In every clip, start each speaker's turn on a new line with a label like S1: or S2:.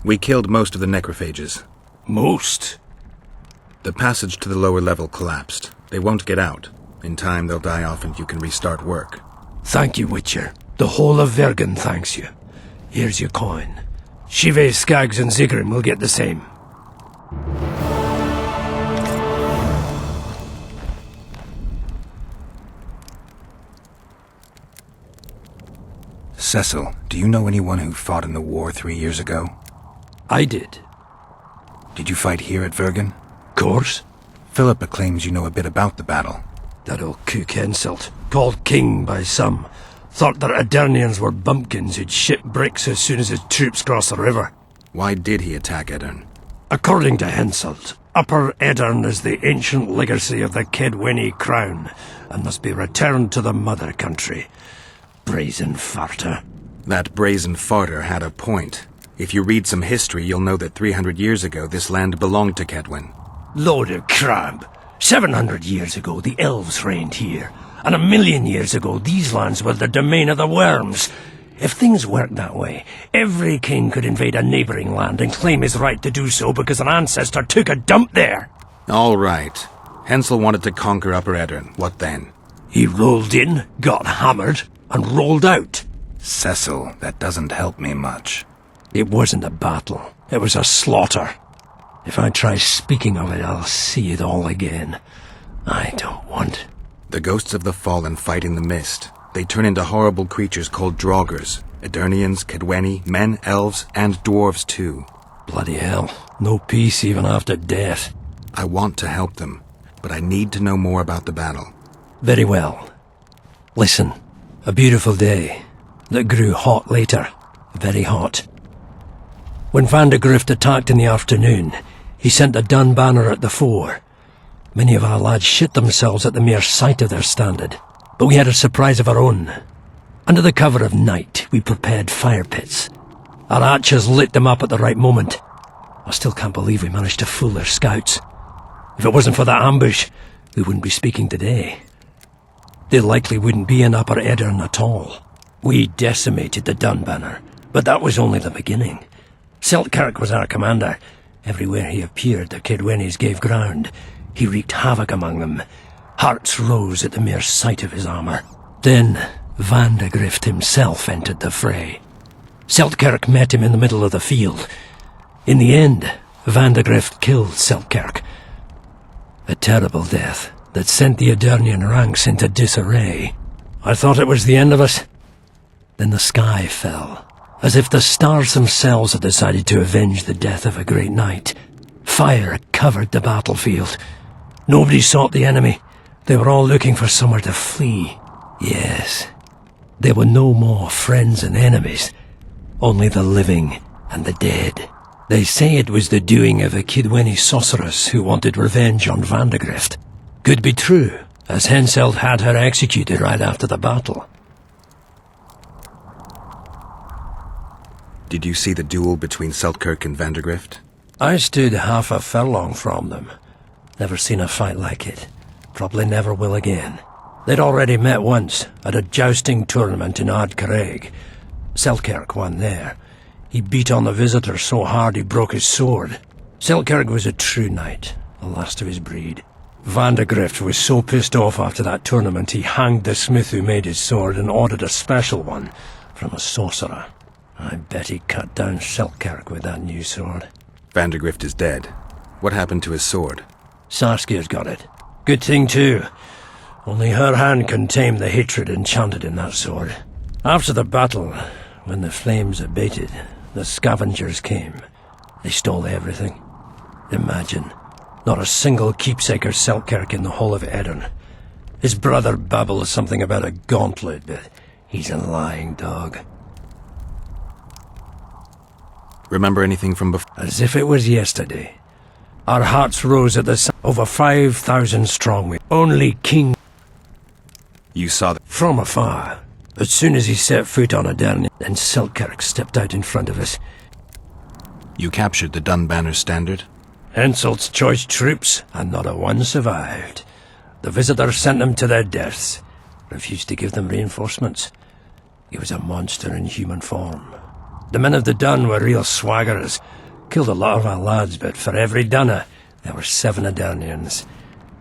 S1: We killed most of the necrophages.
S2: Most?
S1: The passage to the lower level collapsed. They won't get out. In time, they'll die off and you can restart work.
S2: Thank you, Witcher. The whole of Vergen thanks you. Here's your coin. Shive, Skaggs, and Zigrim will get the same.
S1: Cecil, do you know anyone who fought in the war 3 years ago?
S2: I did.
S1: Did you fight here at Vergen?
S2: Course.
S1: Philippa claims you know a bit about the battle.
S2: That old kook insult, called king by some, thought that Aedirnians were bumpkins who'd ship bricks as soon as his troops crossed the river.
S1: Why did he attack Edirn?
S2: According to Henselt, Upper Edirn is the ancient legacy of the Kedwenny crown, and must be returned to the mother country. Brazen farter.
S1: That brazen farter had a point. If you read some history, you'll know that 300 years ago this land belonged to Kedwen.
S2: Load of crab. 700 years ago the elves reigned here, and 1,000,000 years ago these lands were the domain of the worms. If things worked that way, every king could invade a neighbouring land and claim his right to do so because an ancestor took a dump there.
S1: All right. Hensel wanted to conquer Upper Edirn. What then?
S2: He rolled in, got hammered, and rolled out.
S1: Cecil, that doesn't help me much.
S2: It wasn't a battle. It was a slaughter. If I try speaking of it, I'll see it all again. I don't want...
S1: The ghosts of the fallen fight in the mist. They turn into horrible creatures called Draugrs. Edirnians, Kedwenny, men, elves, and dwarves too.
S2: Bloody hell. No peace even after death.
S1: I want to help them, but I need to know more about the battle.
S2: Very well. Listen. A beautiful day that grew hot later. Very hot. When Vandegrift attacked in the afternoon, he sent a dun banner at the fore. Many of our lads shit themselves at the mere sight of their standard, but we had a surprise of our own. Under the cover of night, we prepared fire pits. Our archers lit them up at the right moment. I still can't believe we managed to fool their scouts. If it wasn't for that ambush, we wouldn't be speaking today. They likely wouldn't be in Upper Edirn at all. We decimated the dun banner, but that was only the beginning. Seltkirk was our commander. Everywhere he appeared, the Kedwennies gave ground. He wreaked havoc among them. Hearts rose at the mere sight of his armour. Then Vandegrift himself entered the fray. Seltkirk met him in the middle of the field. In the end, Vandegrift killed Seltkirk. A terrible death that sent the Aedirnian ranks into disarray. I thought it was the end of us. Then the sky fell, as if the stars themselves had decided to avenge the death of a great knight. Fire covered the battlefield. Nobody sought the enemy. They were all looking for somewhere to flee. Yes, there were no more friends and enemies, only the living and the dead. They say it was the doing of a Kedwenny sorceress who wanted revenge on Vandegrift. Could be true, as Henselt had her executed right after the battle.
S1: Did you see the duel between Seltkirk and Vandegrift?
S2: I stood half a furlong from them. Never seen a fight like it. Probably never will again. They'd already met once, at a jousting tournament in Ardcarreg. Seltkirk won there. He beat on the visitor so hard he broke his sword. Seltkirk was a true knight, the last of his breed. Vandegrift was so pissed off after that tournament he hanged the smith who made his sword and ordered a special one from a sorcerer. I bet he cut down Seltkirk with that new sword.
S1: Vandegrift is dead. What happened to his sword?
S2: Sarskir's got it. Good thing too. Only her hand can tame the hatred enchanted in that sword. After the battle, when the flames abated, the scavengers came. They stole everything. Imagine, not a single keepsake or Seltkirk in the whole of Edirn. His brother babbles something about a gauntlet, but he's a lying dog.
S1: Remember anything from before?
S2: As if it was yesterday. Our hearts rose at the sight. Over 5,000 strong. Only King.
S1: You saw that.
S2: From afar. As soon as he set foot on Aderni, and Selkirk stepped out in front of us.
S1: You captured the Dunbanner standard?
S2: Henselt's choice troops, and not a one survived. The visitors sent them to their deaths. Refused to give them reinforcements. He was a monster in human form. The men of the Dun were real swaggerers. Killed a lot of our lads, but for every Dunner, there were 7 Adernians.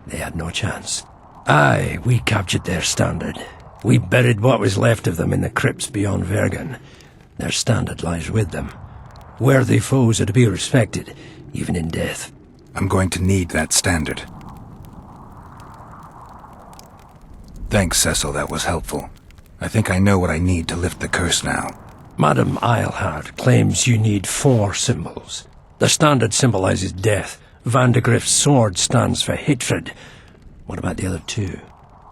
S2: They had no chance. Aye, we captured their standard. We buried what was left of them in the crypts beyond Vergen. Their standard lies with them. Worthy foes are to be respected, even in death.
S1: I'm going to need that standard. Thanks, Cecil, that was helpful. I think I know what I need to lift the curse now.
S2: Madame Eilhard claims you need 4 symbols. The standard symbolizes death. Van de Griff's sword stands for hatred. What about the other 2?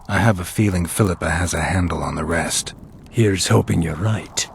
S1: I have a feeling Philippa has a handle on the rest.
S2: Here's hoping you're right.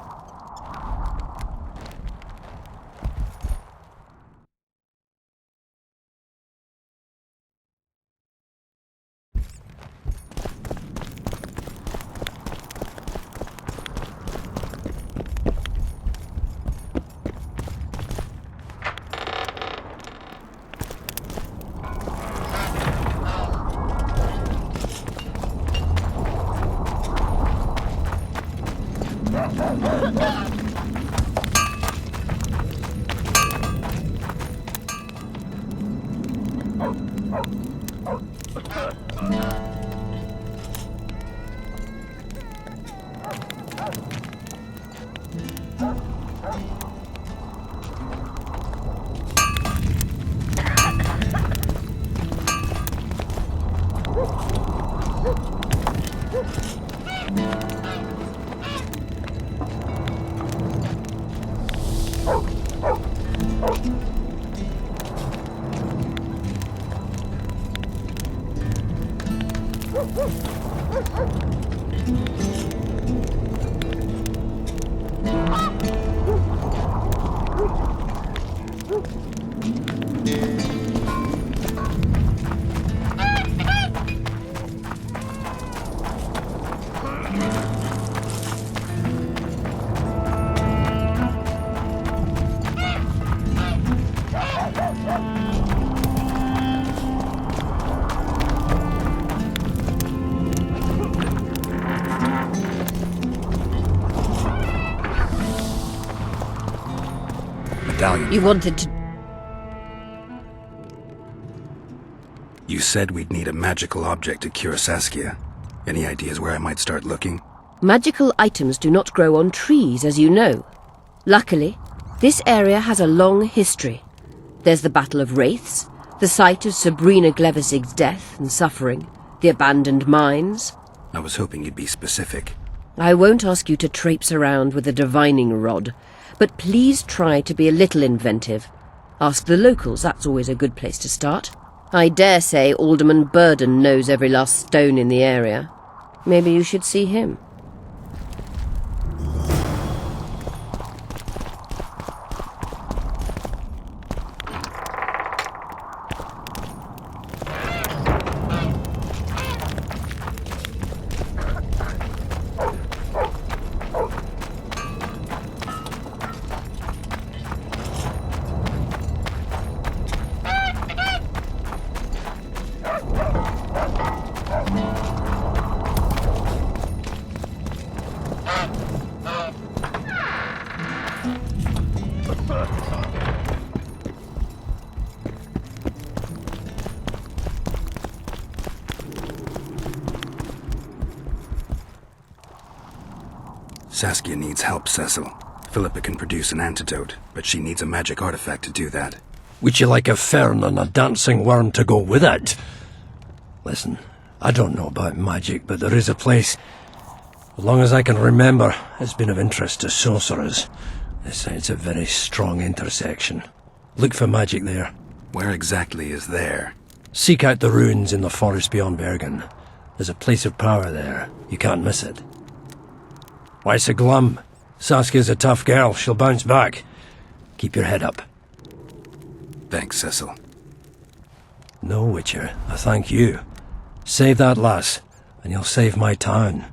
S1: Medallion.
S3: You wanted to...
S1: You said we'd need a magical object to cure Saskia. Any ideas where I might start looking?
S3: Magical items do not grow on trees, as you know. Luckily, this area has a long history. There's the Battle of Wraiths, the site of Sabrina Glevisig's death and suffering, the abandoned mines.
S1: I was hoping you'd be specific.
S3: I won't ask you to traipse around with a divining rod, but please try to be a little inventive. Ask the locals, that's always a good place to start. I dare say Alderman Burden knows every last stone in the area. Maybe you should see him.
S1: Saskia needs help, Cecil. Philippa can produce an antidote, but she needs a magic artifact to do that.
S2: Would you like a fern and a dancing worm to go with it? Listen, I don't know about magic, but there is a place, as long as I can remember, it's been of interest to sorcerers. It's a very strong intersection. Look for magic there.
S1: Where exactly is there?
S2: Seek out the ruins in the forest beyond Bergen. There's a place of power there. You can't miss it. Why so glum? Saskia's a tough girl. She'll bounce back. Keep your head up.
S1: Thanks, Cecil.
S2: No, Witcher, I thank you. Save that lass, and you'll save my town.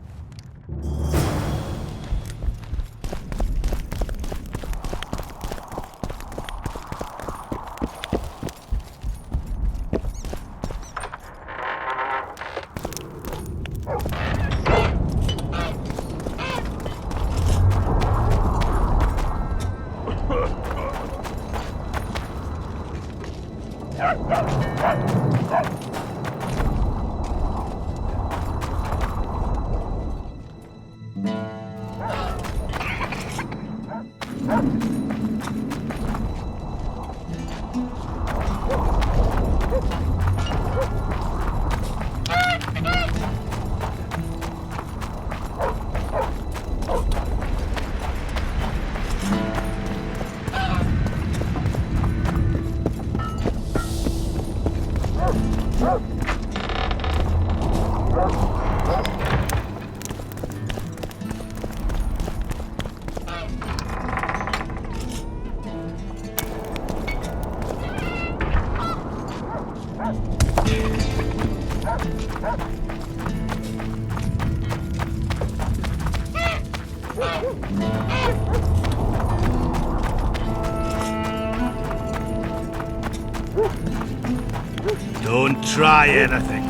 S4: Don't try anything.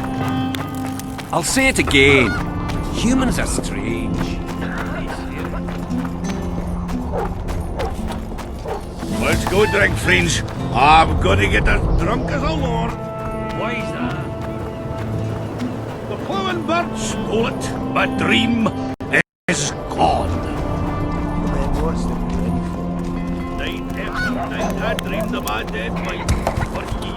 S5: I'll say it again. Humans are strange.
S4: Let's go drink, friends. I'm gonna get as drunk as a lord.
S5: Why's that?
S4: The plowing bird stole it. My dream is gone.
S6: Then what's the dream for?
S4: Night after night I dreamed of my dead wife for years.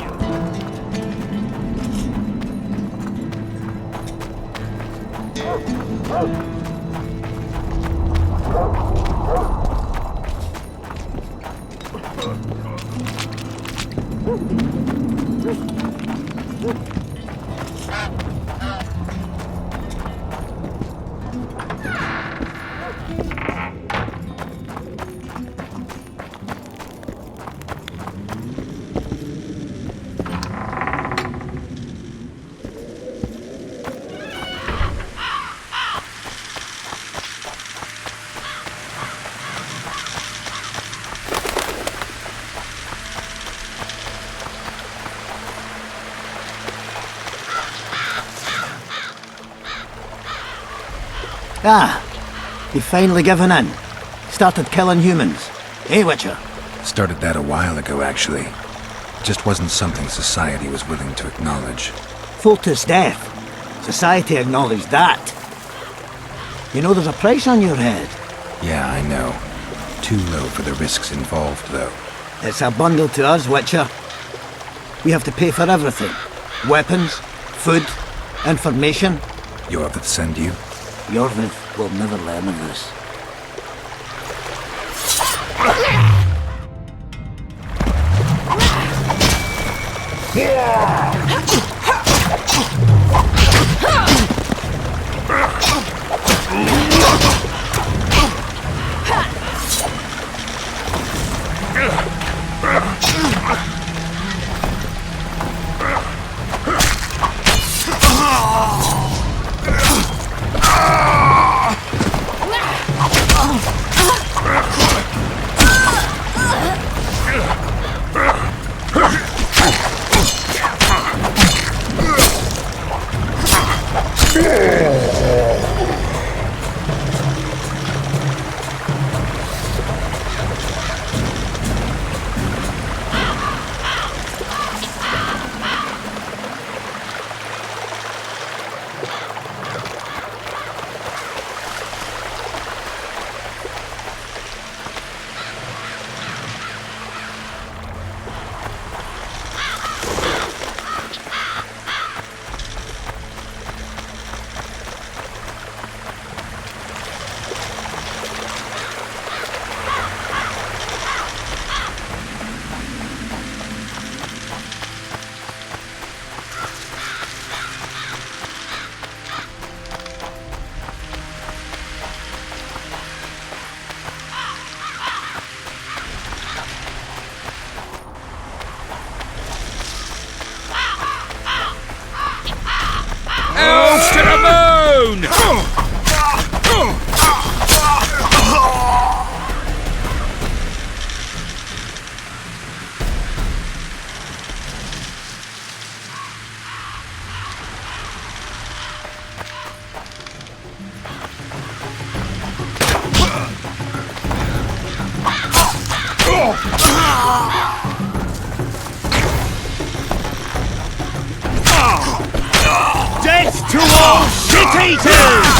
S6: Ah, you've finally given in. Started killing humans. Eh, Witcher?
S1: Started that a while ago, actually. It just wasn't something society was willing to acknowledge.
S6: Foltest death. Society acknowledged that. You know there's a price on your head.
S1: Yeah, I know. Too low for the risks involved, though.
S6: It's a bundle to us, Witcher. We have to pay for everything. Weapons, food, information.
S1: Jorvith send you?
S6: Jorvith will never learn of this.
S4: Death to all shit-eaters!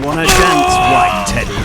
S6: Wanna dance, White Teddy?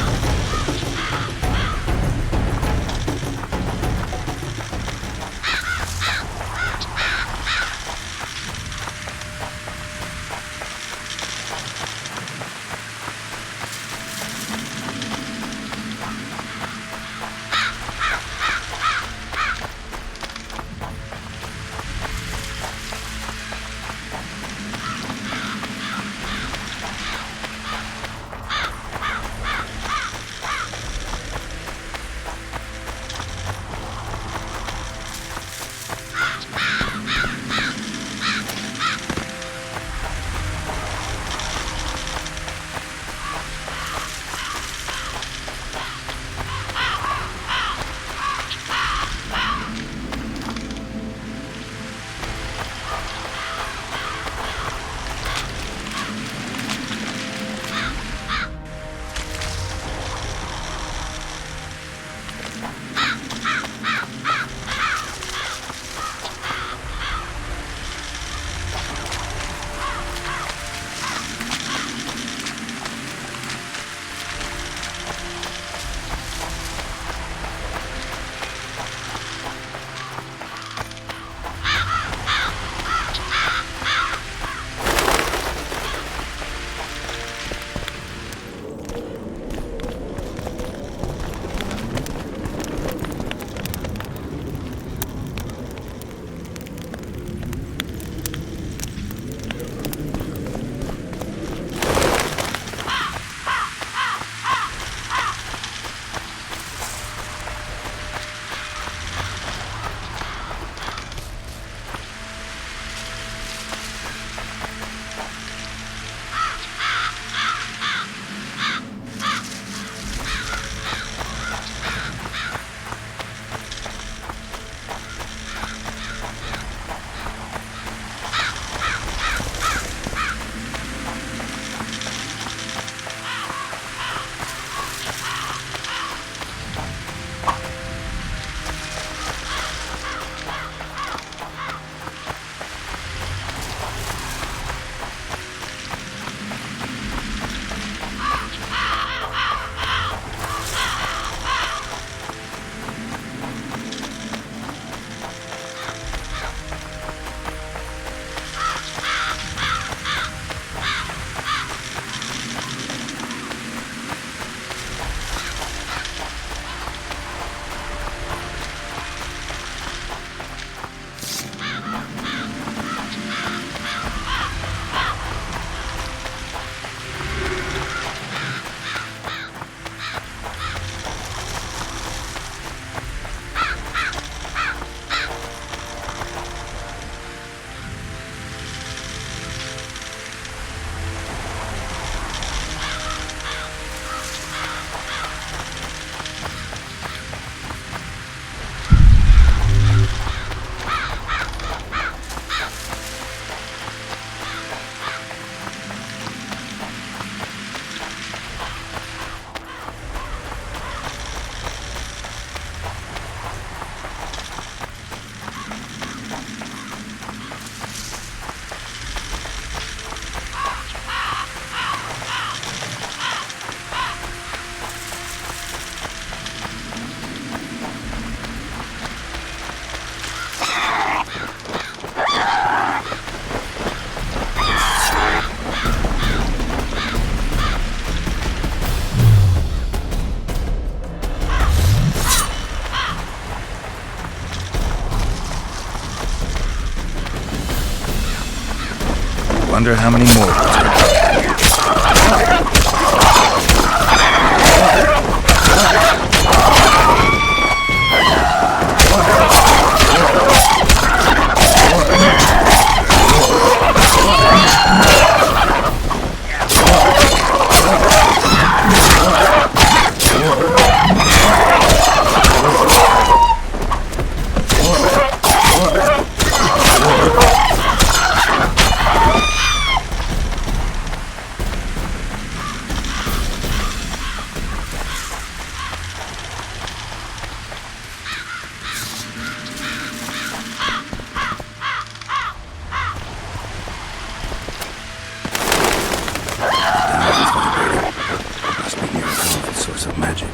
S1: Wonder how many more. Diamond's vibrating. Must be near a powerful source of magic.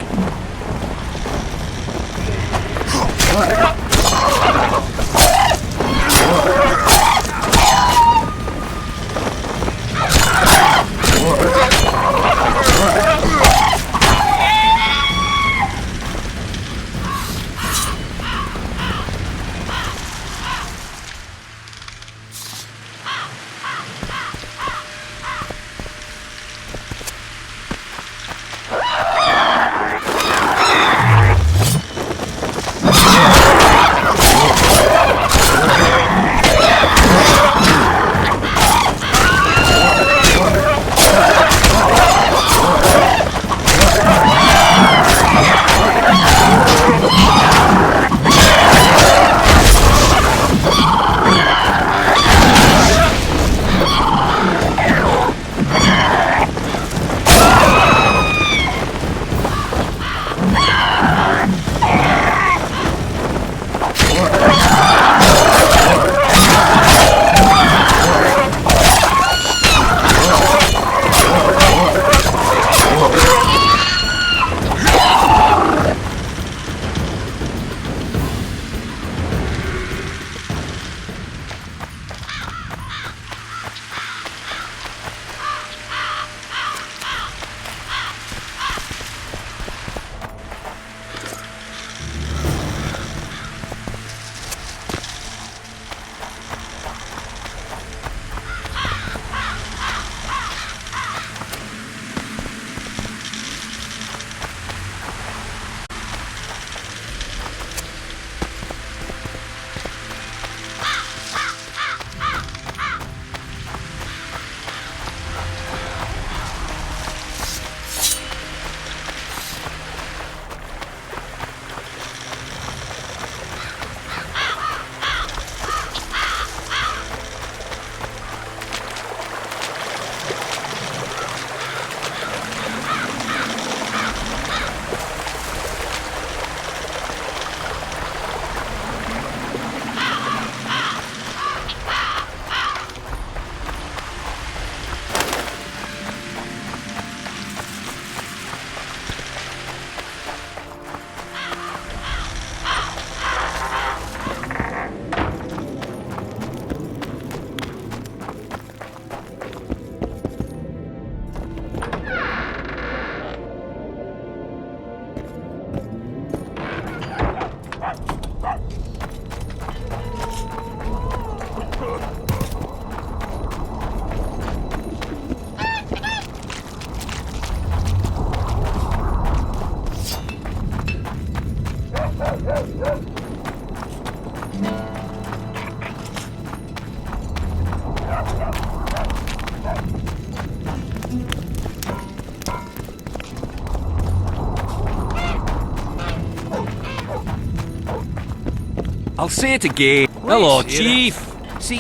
S5: I'll say it again.
S2: Hello,
S5: Wait,
S2: Chief.
S5: See,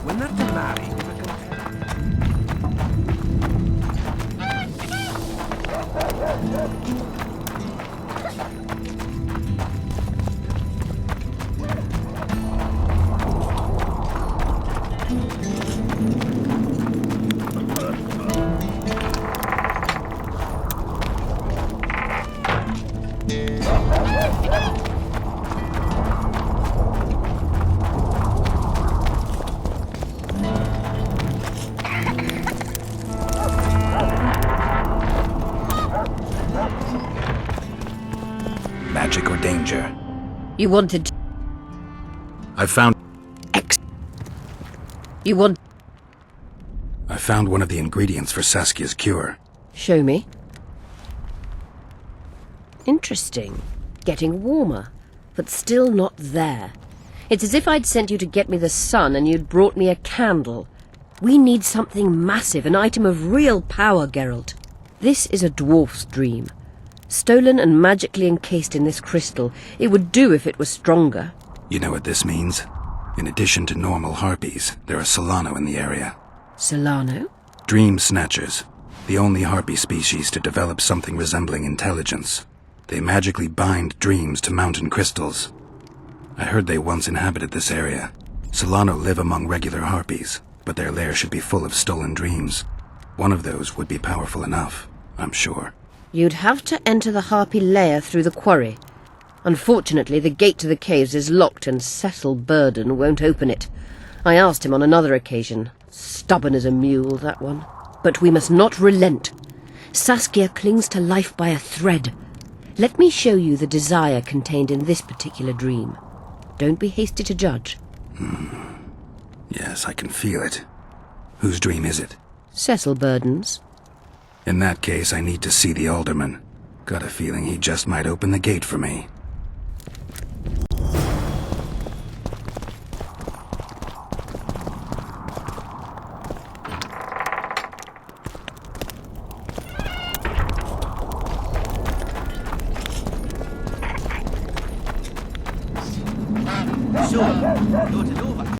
S5: when they're to marry,
S1: Magic or danger?
S3: You wanted to...
S1: I found
S3: You want...
S1: I found one of the ingredients for Saskia's cure.
S3: Show me. Interesting. Getting warmer, but still not there. It's as if I'd sent you to get me the sun and you'd brought me a candle. We need something massive, an item of real power, Geralt. This is a dwarf's dream. Stolen and magically encased in this crystal. It would do if it was stronger.
S1: You know what this means? In addition to normal harpies, there are Solano in the area.
S3: Solano?
S1: Dream snatchers. The only harpy species to develop something resembling intelligence. They magically bind dreams to mountain crystals. I heard they once inhabited this area. Solano live among regular harpies, but their lair should be full of stolen dreams. One of those would be powerful enough, I'm sure.
S3: You'd have to enter the Harpy lair through the quarry. Unfortunately, the gate to the caves is locked and Cecil Burden won't open it. I asked him on another occasion. Stubborn as a mule, that one. But we must not relent. Saskia clings to life by a thread. Let me show you the desire contained in this particular dream. Don't be hasty to judge.
S1: Yes, I can feel it. Whose dream is it?
S3: Cecil Burden's.
S1: In that case, I need to see the alderman. Got a feeling he just might open the gate for me.
S6: So, loaded over.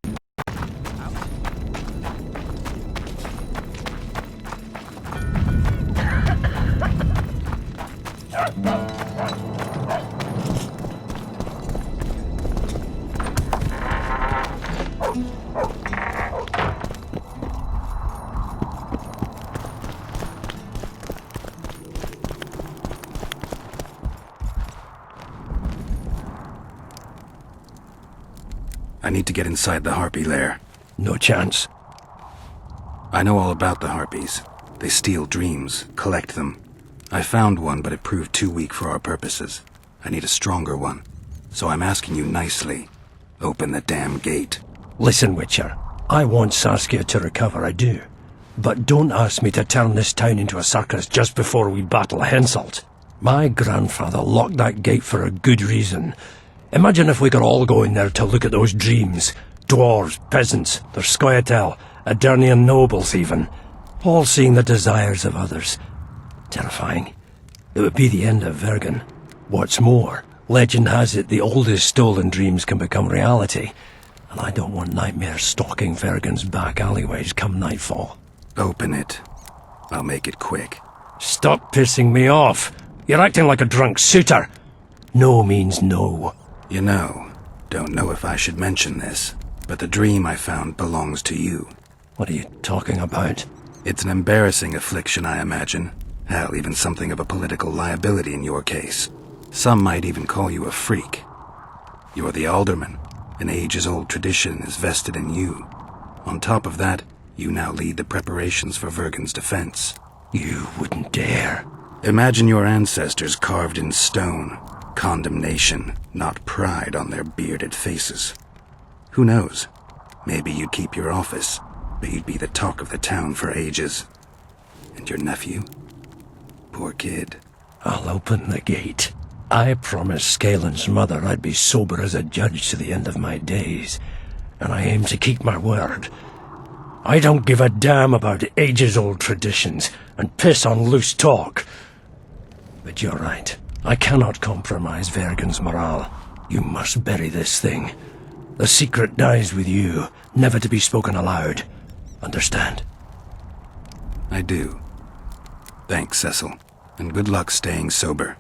S1: I need to get inside the Harpy lair.
S2: No chance.
S1: I know all about the Harpies. They steal dreams, collect them. I found one, but it proved too weak for our purposes. I need a stronger one. So I'm asking you nicely, open the damn gate.
S2: Listen, Witcher. I want Saskia to recover, I do. But don't ask me to turn this town into a circus just before we battle Henselt. My grandfather locked that gate for a good reason. Imagine if we could all go in there to look at those dreams. Dwarves, peasants, their scoia'tael, Adernian nobles even. All seeing the desires of others. Terrifying. It would be the end of Vergen. What's more, legend has it the oldest stolen dreams can become reality. And I don't want nightmares stalking Vergen's back alleyways come nightfall.
S1: Open it. I'll make it quick.
S2: Stop pissing me off. You're acting like a drunk suitor. No means no.
S1: You know, don't know if I should mention this, but the dream I found belongs to you.
S2: What are you talking about?
S1: It's an embarrassing affliction, I imagine. Hell, even something of a political liability in your case. Some might even call you a freak. You're the alderman. An ages-old tradition is vested in you. On top of that, you now lead the preparations for Vergen's defense.
S2: You wouldn't dare.
S1: Imagine your ancestors carved in stone. Condemnation, not pride on their bearded faces. Who knows? Maybe you'd keep your office, but you'd be the talk of the town for ages. And your nephew? Poor kid.
S2: I'll open the gate. I promised Scalen's mother I'd be sober as a judge to the end of my days, and I aim to keep my word. I don't give a damn about ages-old traditions and piss on loose talk. But you're right. I cannot compromise Vergen's morale. You must bury this thing. The secret dies with you, never to be spoken aloud. Understand?
S1: I do. Thanks, Cecil, and good luck staying sober.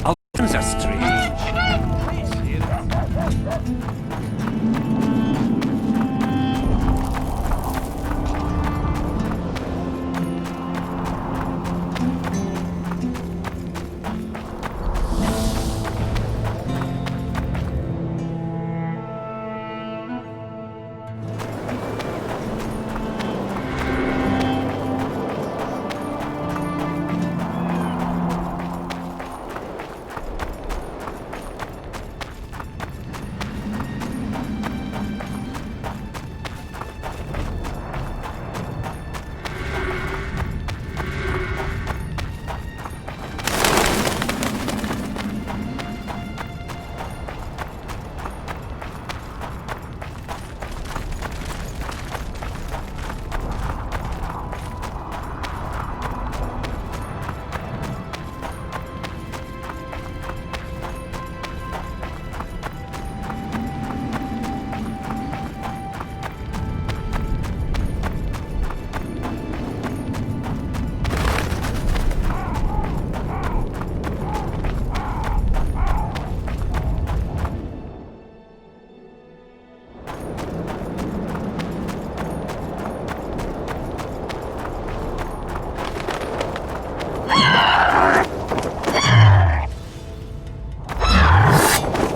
S5: Aldermans are strange. Place here.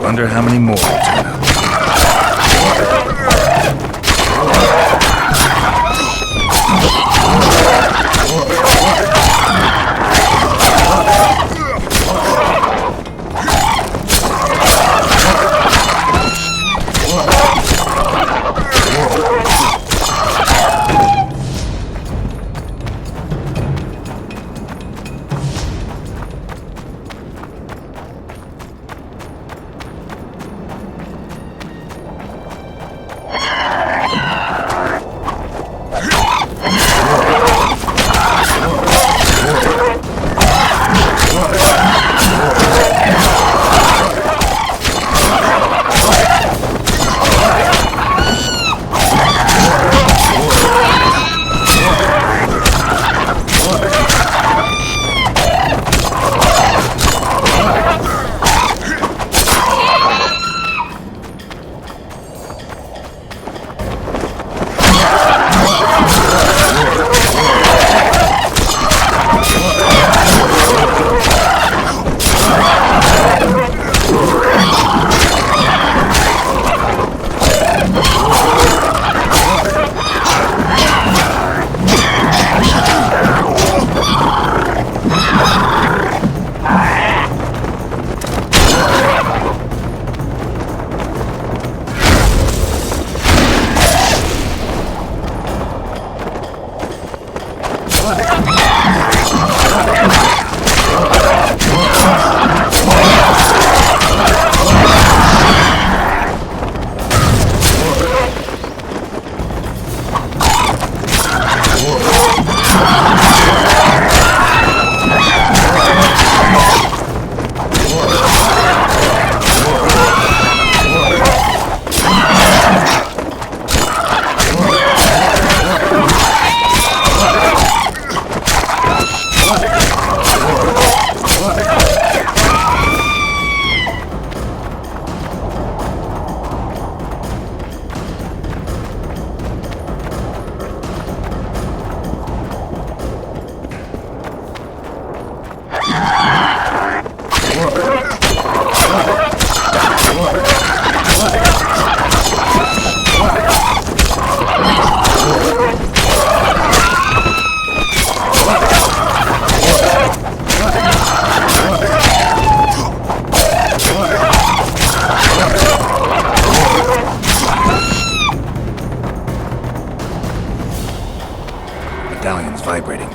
S1: Wonder how many more will turn up. Medallion's vibrating.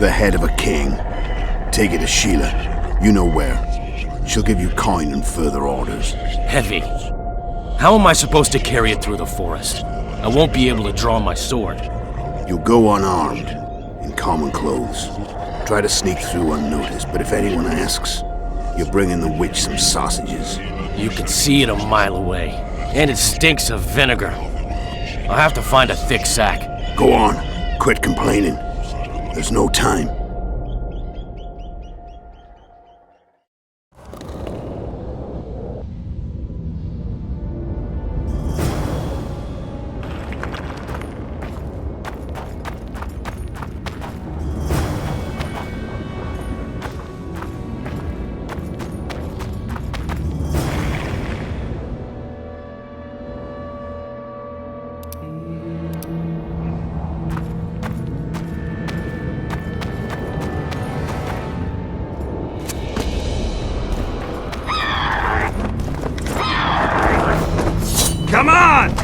S7: The head of a king. Take it to Sheila. You know where. She'll give you coin and further orders.
S8: Heavy. How am I supposed to carry it through the forest? I won't be able to draw my sword.
S7: You'll go unarmed, in common clothes. Try to sneak through unnoticed, but if anyone asks, you bring in the witch some sausages.
S8: You can see it a mile away, and it stinks of vinegar. I'll have to find a thick sack.
S7: Go on. Quit complaining. There's no time.
S4: Come on!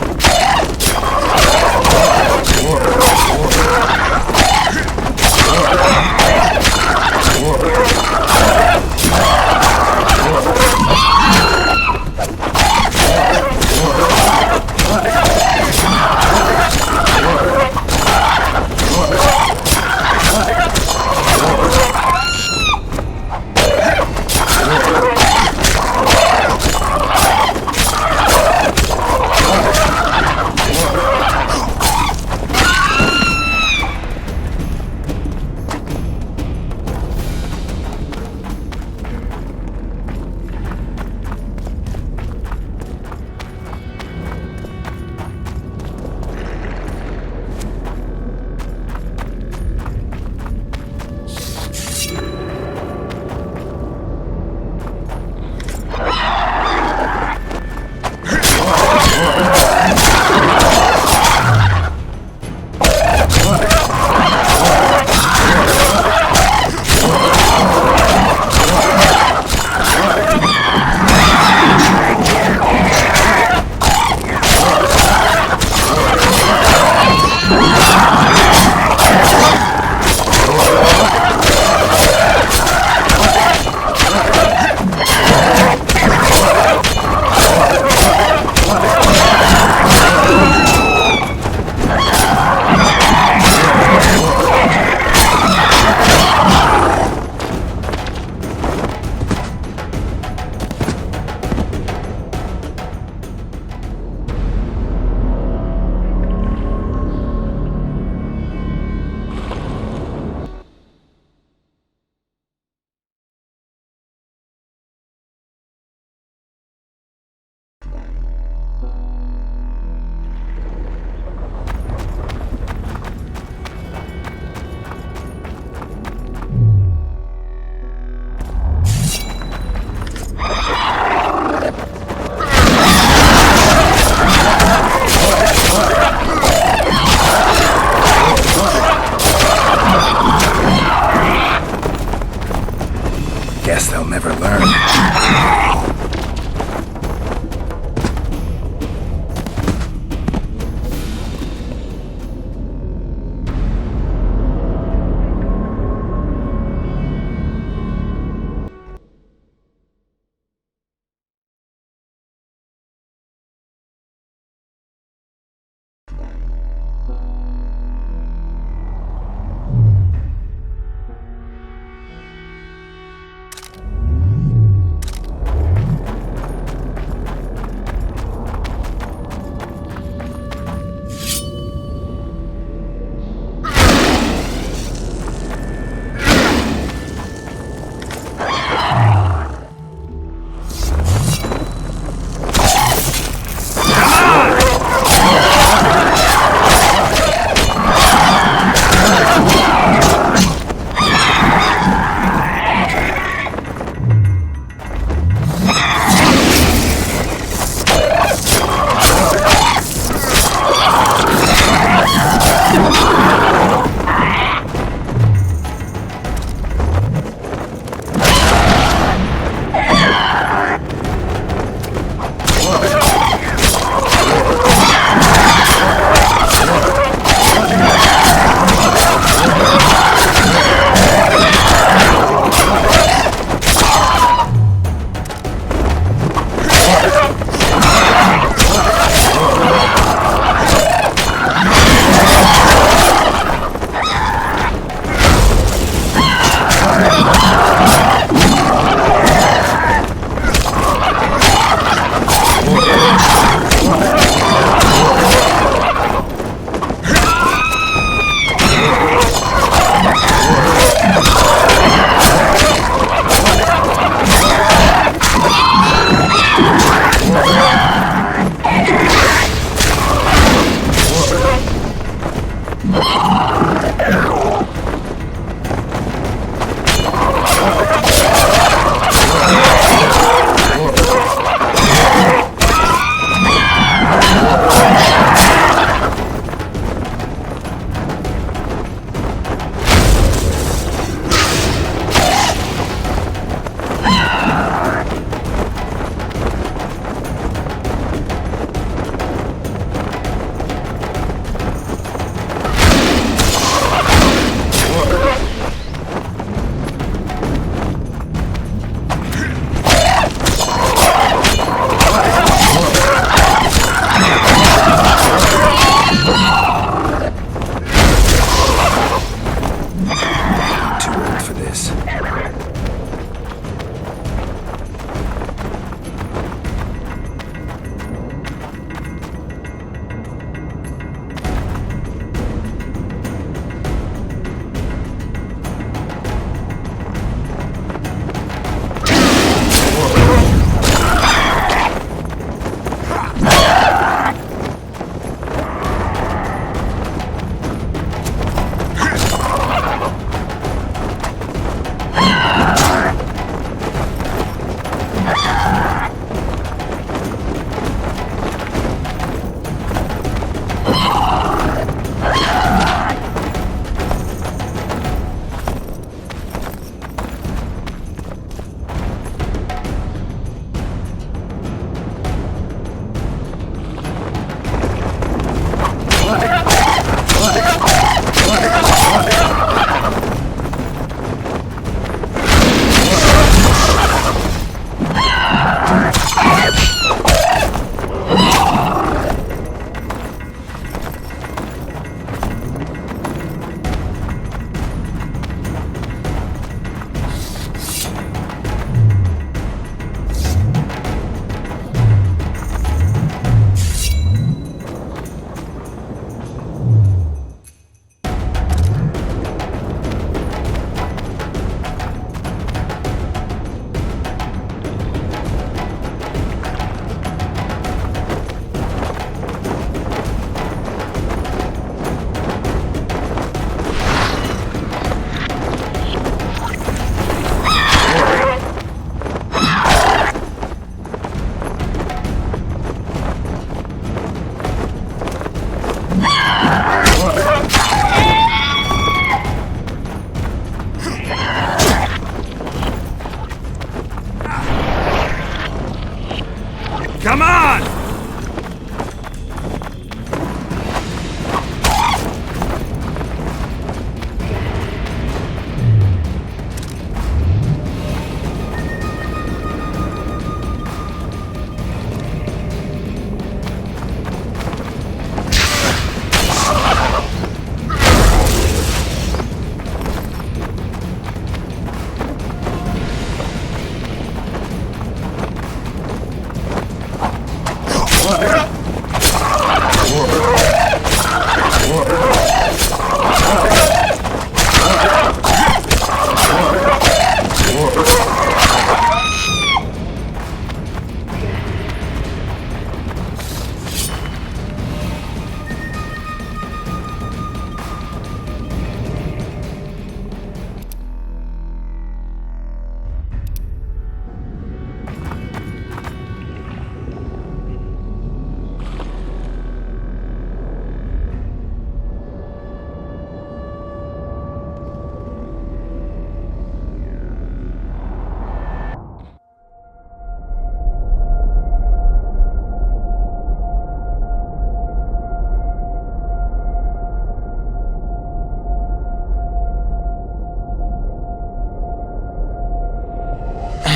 S4: Come on!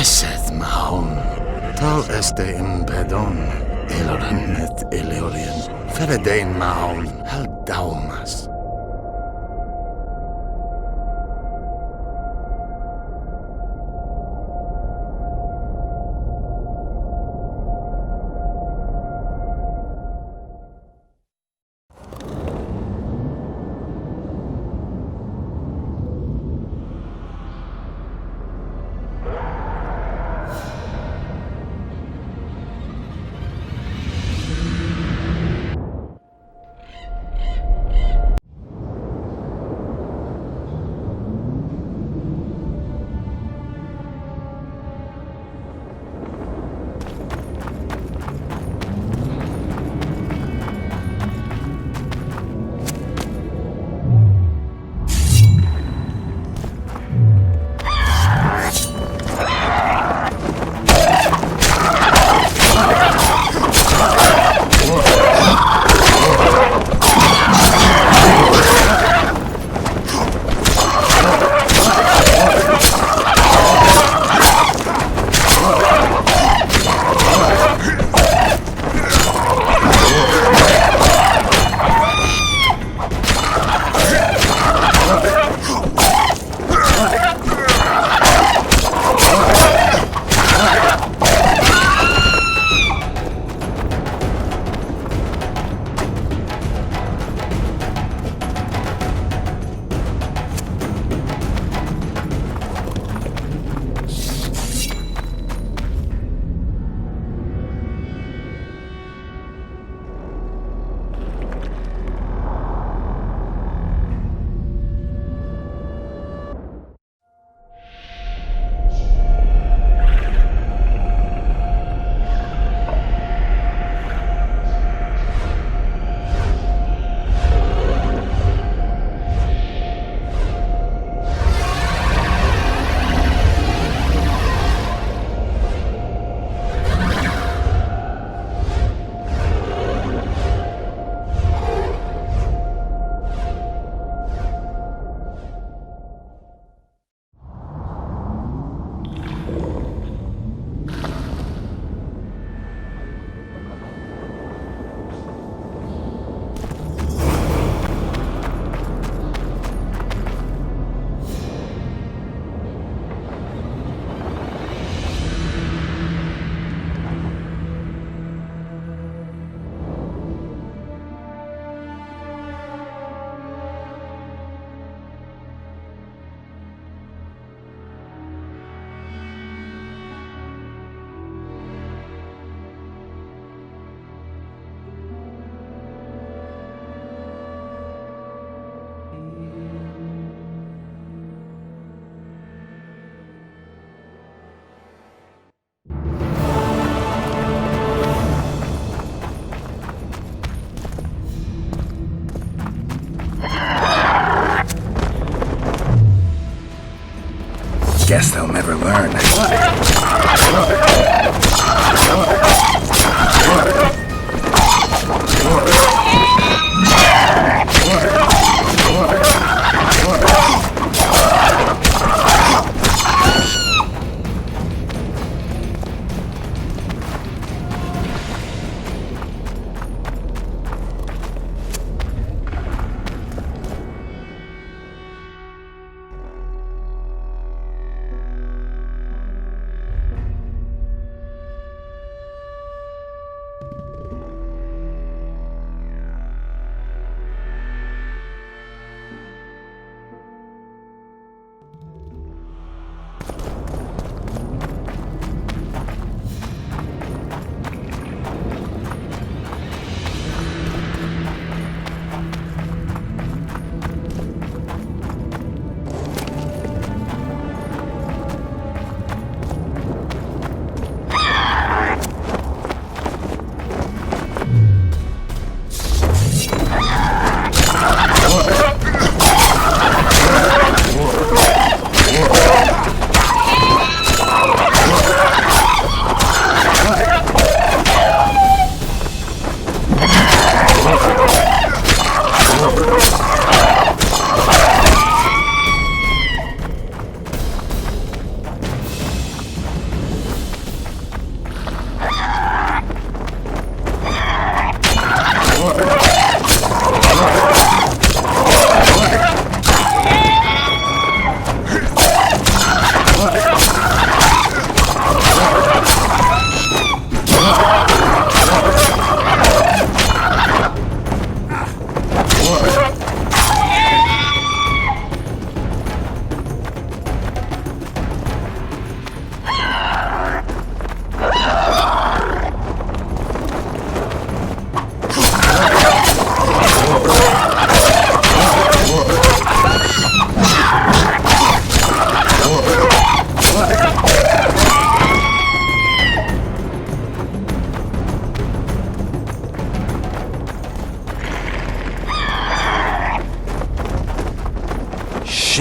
S9: Esed mahon, tal este impedon, eloranet eleorien, feredein mahon, hal daumas.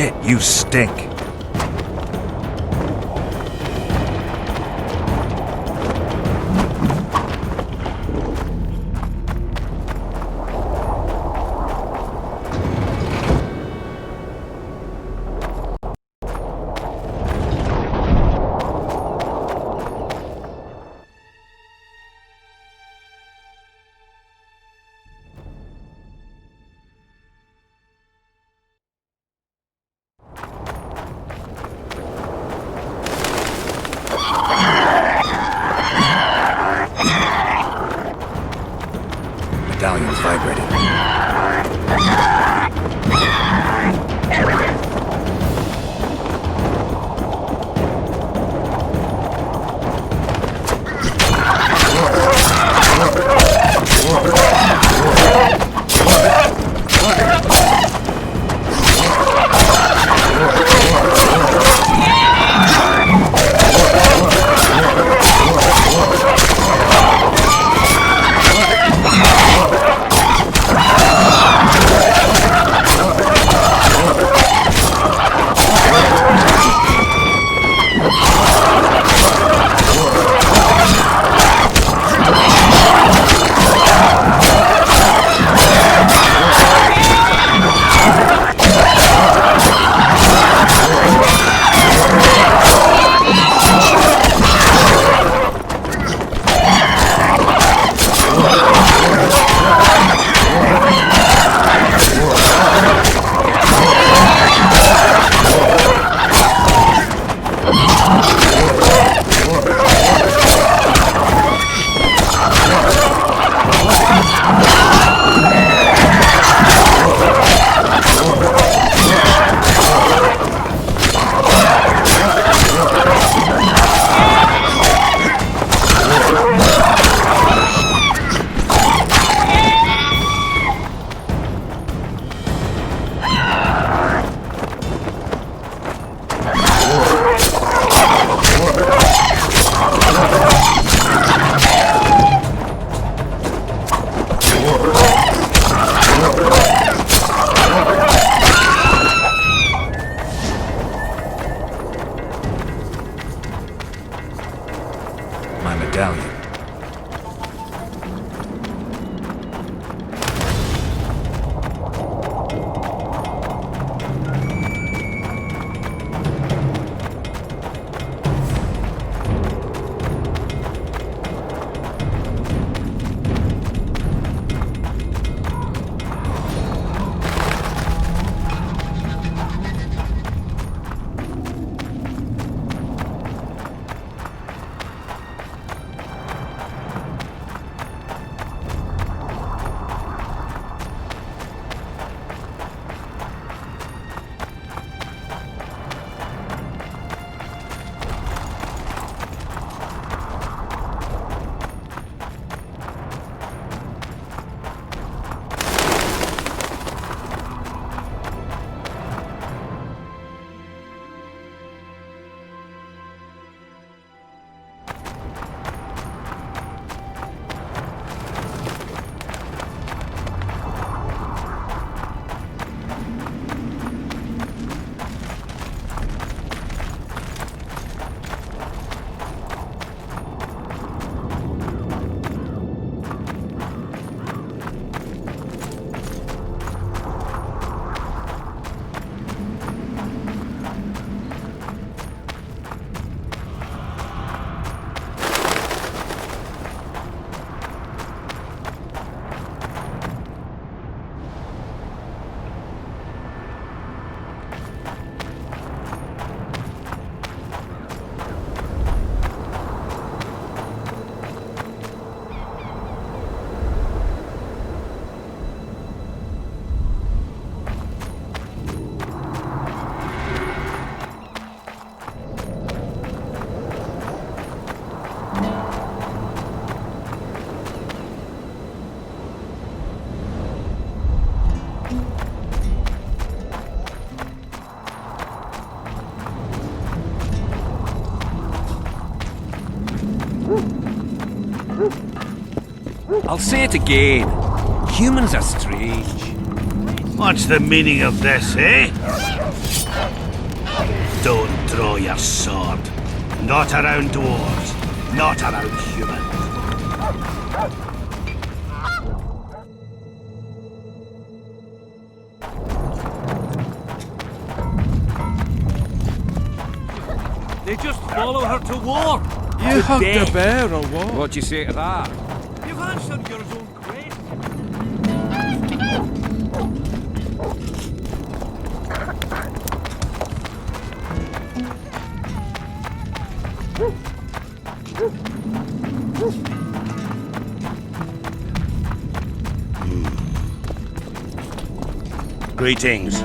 S1: Shit, you stink. Medallion's vibrating. My medallion.
S5: I'll say it again. Humans are strange.
S4: What's the meaning of this, eh? Don't draw your sword. Not around dwarves. Not around humans.
S5: They just follow her to war.
S10: You hugged a bear or what?
S5: What do you say to that?
S8: You've answered your own question.
S4: Greetings.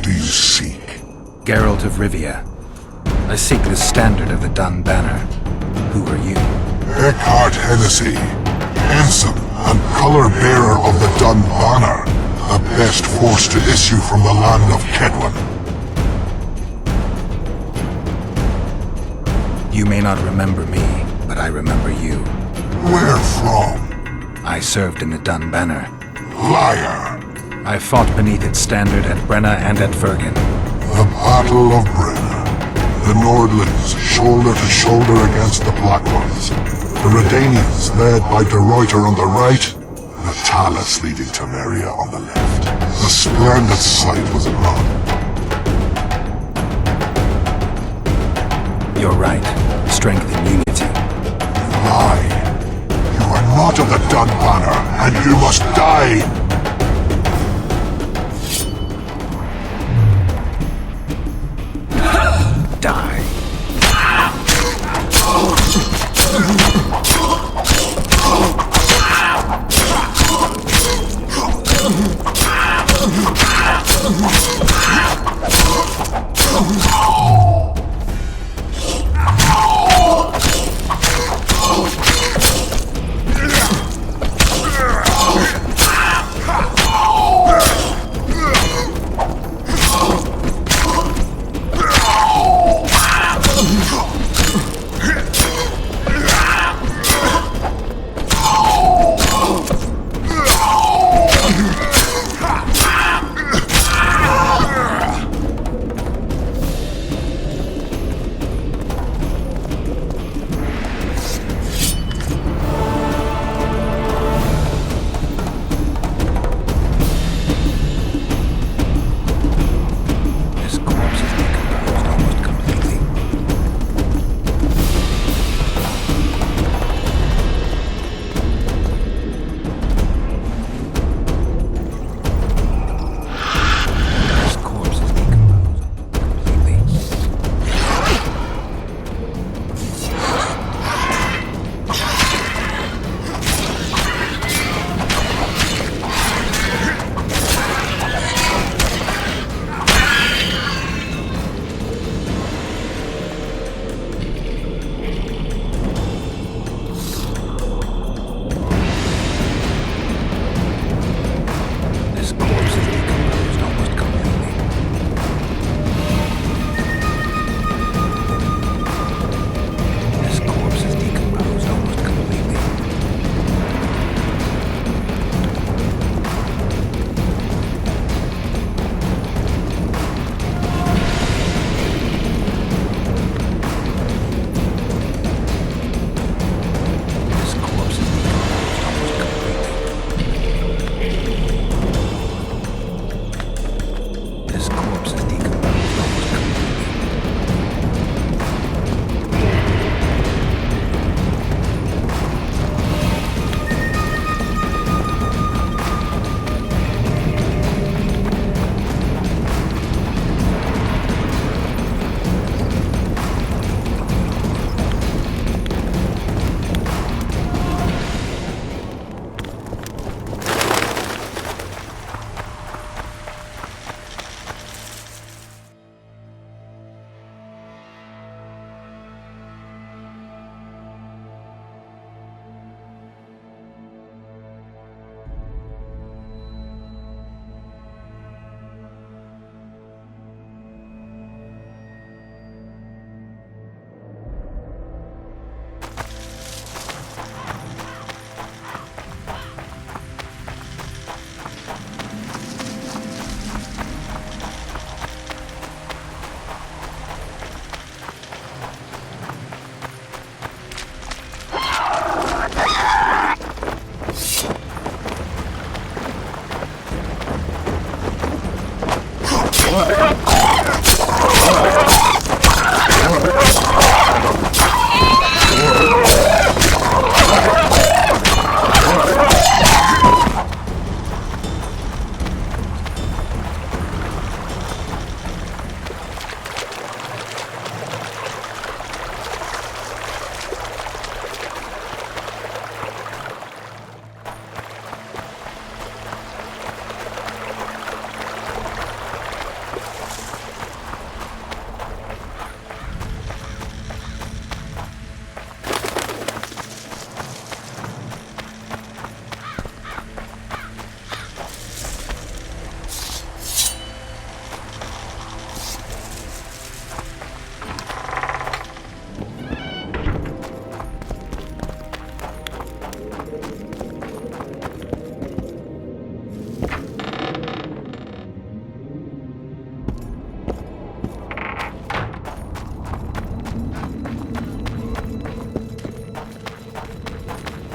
S11: do you seek?
S1: Geralt of Rivia. I seek the standard of the Dun Banner. Who are you?
S11: Eckhart Hennessy, ensign and color-bearer of the Dun Banner, the best force to issue from the land of Kedwin.
S1: You may not remember me, but I remember you.
S11: Where from?
S1: I served in the Dun Banner.
S11: Liar!
S1: I fought beneath its standard at Brenna and at Fergen.
S11: The Battle of Brenna. The Nordlands, shoulder to shoulder against the Black Ones. The Redanians, led by De Ruyter on the right. The Talus leading Temeria on the left. A splendid sight, was it not?
S1: You're right. Strength and unity.
S11: You lie. You are not of the Dun Banner, and you must die!
S1: Die.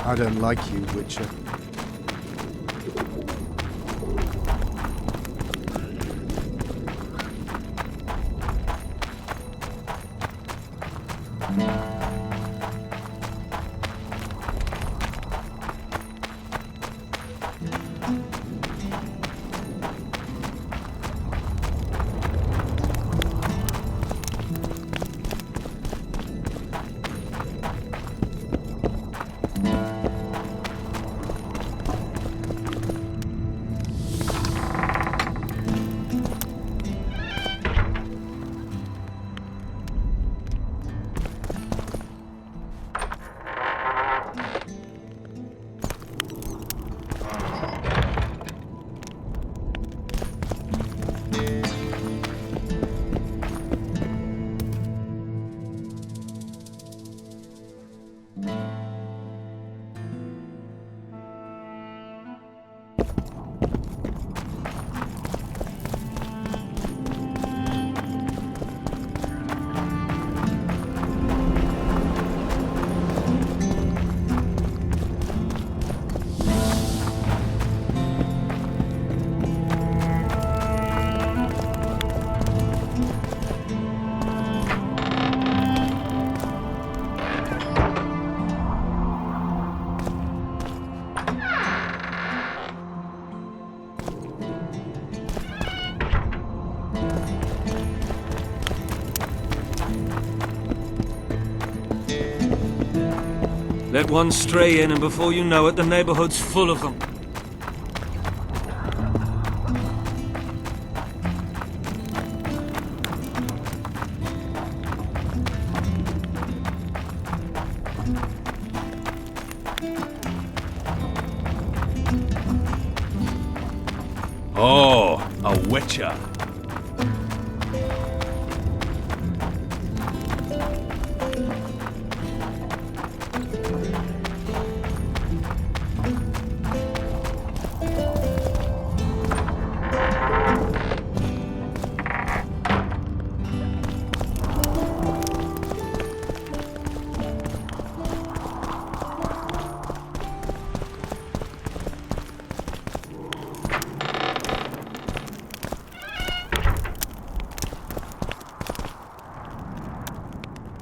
S10: I don't like you, Witcher.
S12: Let one stray in, and before you know it, the neighborhood's full of them.
S5: Oh, a witcher.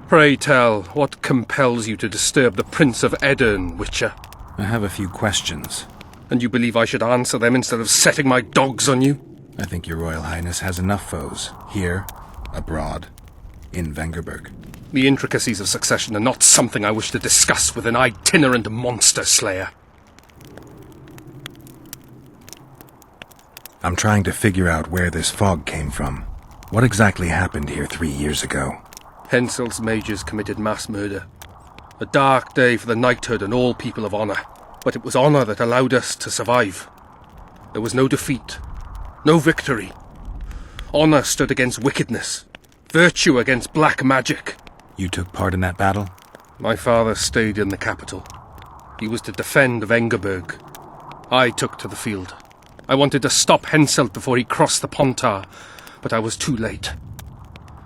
S10: Pray tell, what compels you to disturb the Prince of Edirn, Witcher?
S1: I have a few questions.
S10: And you believe I should answer them instead of setting my dogs on you?
S1: I think your Royal Highness has enough foes, here, abroad, in Vengerberg.
S10: The intricacies of succession are not something I wish to discuss with an itinerant monster slayer.
S1: I'm trying to figure out where this fog came from. What exactly happened here 3 years ago?
S10: Henselt's mages committed mass murder. A dark day for the knighthood and all people of honour. But it was honour that allowed us to survive. There was no defeat, no victory. Honour stood against wickedness, virtue against black magic.
S1: You took part in that battle?
S10: My father stayed in the capital. He was to defend Vengerberg. I took to the field. I wanted to stop Henselt before he crossed the Pontar, but I was too late.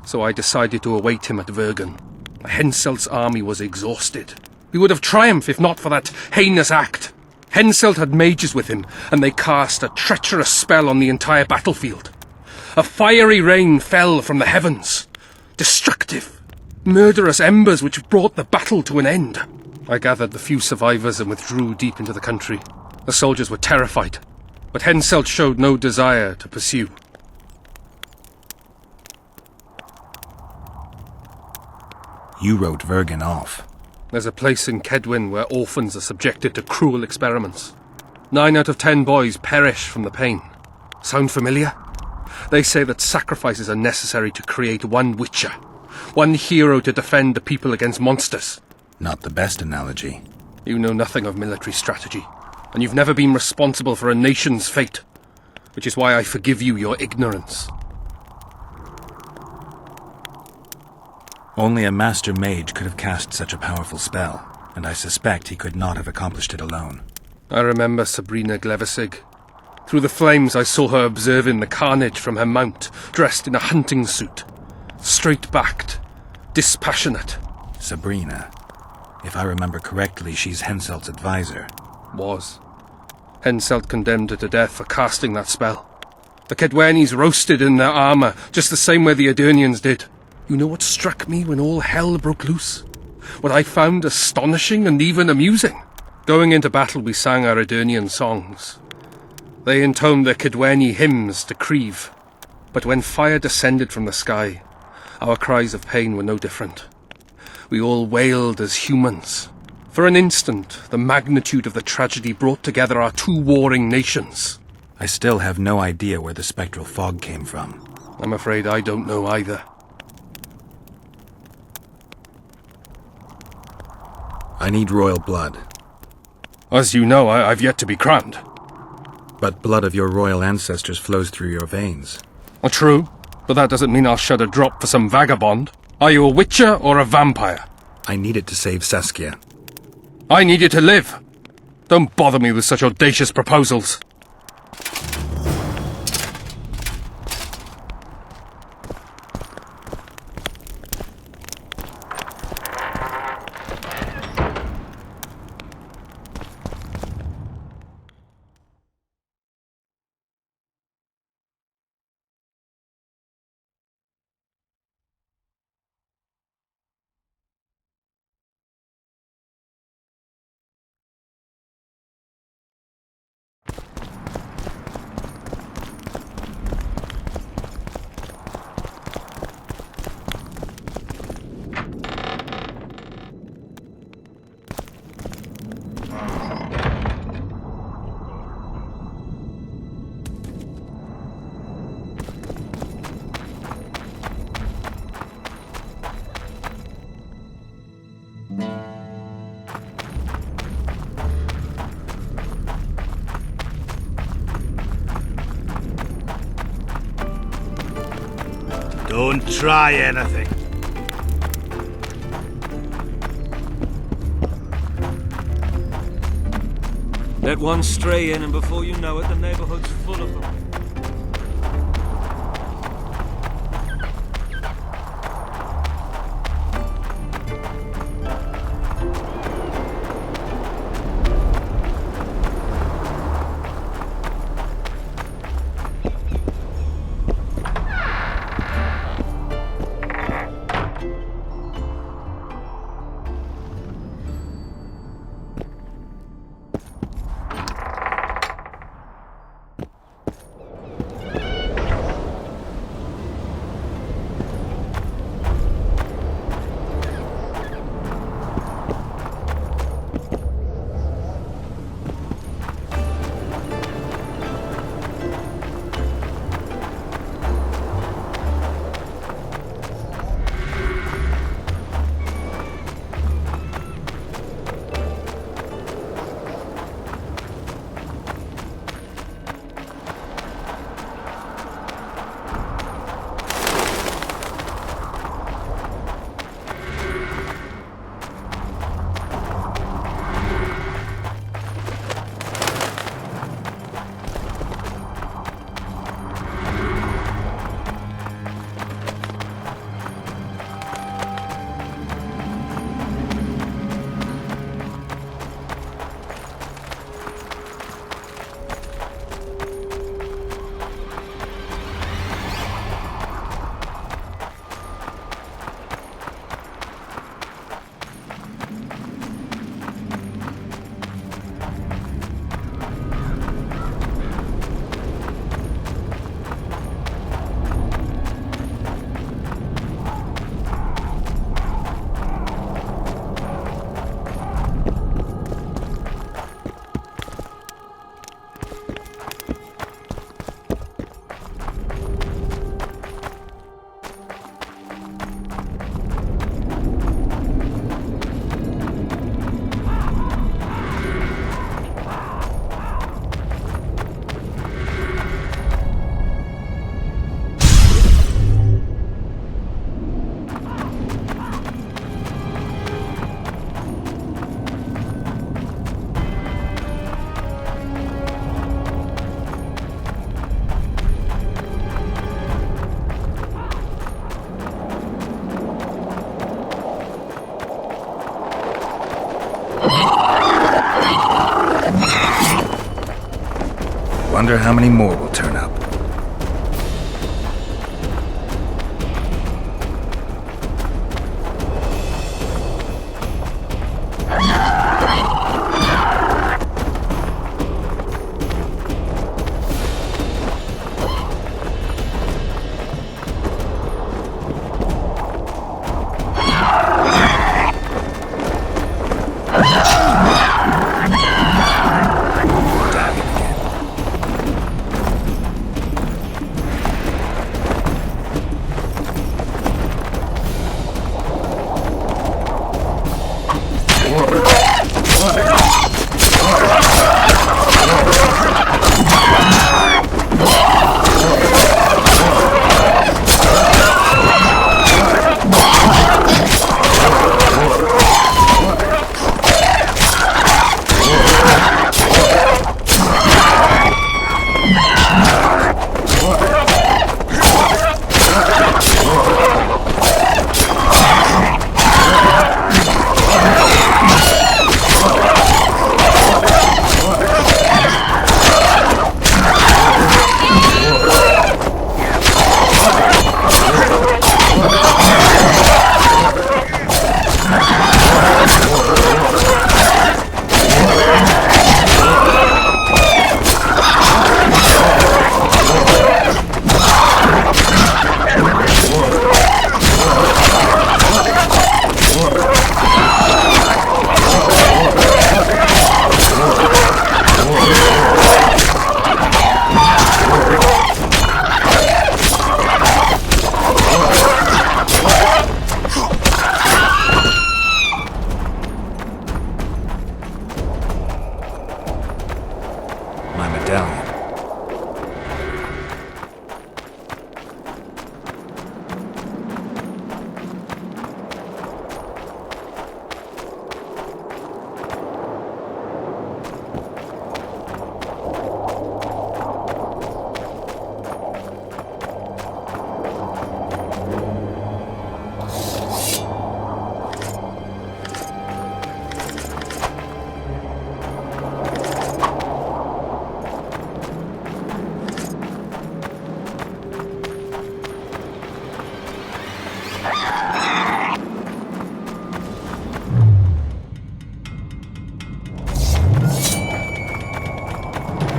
S10: So I decided to await him at Vergen. Henselt's army was exhausted. We would have triumphed if not for that heinous act. Henselt had mages with him, and they cast a treacherous spell on the entire battlefield. A fiery rain fell from the heavens. Destructive, murderous embers which brought the battle to an end. I gathered the few survivors and withdrew deep into the country. The soldiers were terrified, but Henselt showed no desire to pursue.
S1: You wrote Vergen off.
S10: There's a place in Kedwin where orphans are subjected to cruel experiments. 9 out of 10 boys perish from the pain. Sound familiar? They say that sacrifices are necessary to create one Witcher, one hero to defend the people against monsters.
S1: Not the best analogy.
S10: You know nothing of military strategy, and you've never been responsible for a nation's fate, which is why I forgive you your ignorance.
S1: Only a master mage could have cast such a powerful spell, and I suspect he could not have accomplished it alone.
S10: I remember Sabrina Glevissig. Through the flames I saw her observing the carnage from her mount, dressed in a hunting suit. Straight-backed, dispassionate.
S1: Sabrina. If I remember correctly, she's Henselt's advisor.
S10: Was. Henselt condemned her to death for casting that spell. The Kedwenis roasted in their armour, just the same way the Edirnians did. You know what struck me when all hell broke loose? What I found astonishing and even amusing? Going into battle, we sang our Edirnian songs. They intoned their Kedweni hymns to Creve. But when fire descended from the sky, our cries of pain were no different. We all wailed as humans. For an instant, the magnitude of the tragedy brought together our two warring nations.
S1: I still have no idea where the spectral fog came from.
S10: I'm afraid I don't know either.
S1: I need royal blood.
S10: As you know, I've yet to be crowned.
S1: But blood of your royal ancestors flows through your veins.
S10: True, but that doesn't mean I'll shed a drop for some vagabond. Are you a witcher or a vampire?
S1: I need it to save Saskia.
S10: I need you to live. Don't bother me with such audacious proposals.
S4: Don't try anything.
S12: Let one stray in, and before you know it, the neighborhood's full of them.
S1: wonder how many more will turn up. My medallion.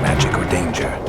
S1: Magic or danger?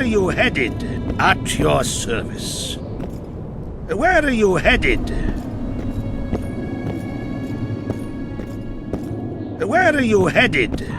S4: you headed? At your service. Where are you headed? Where are you headed?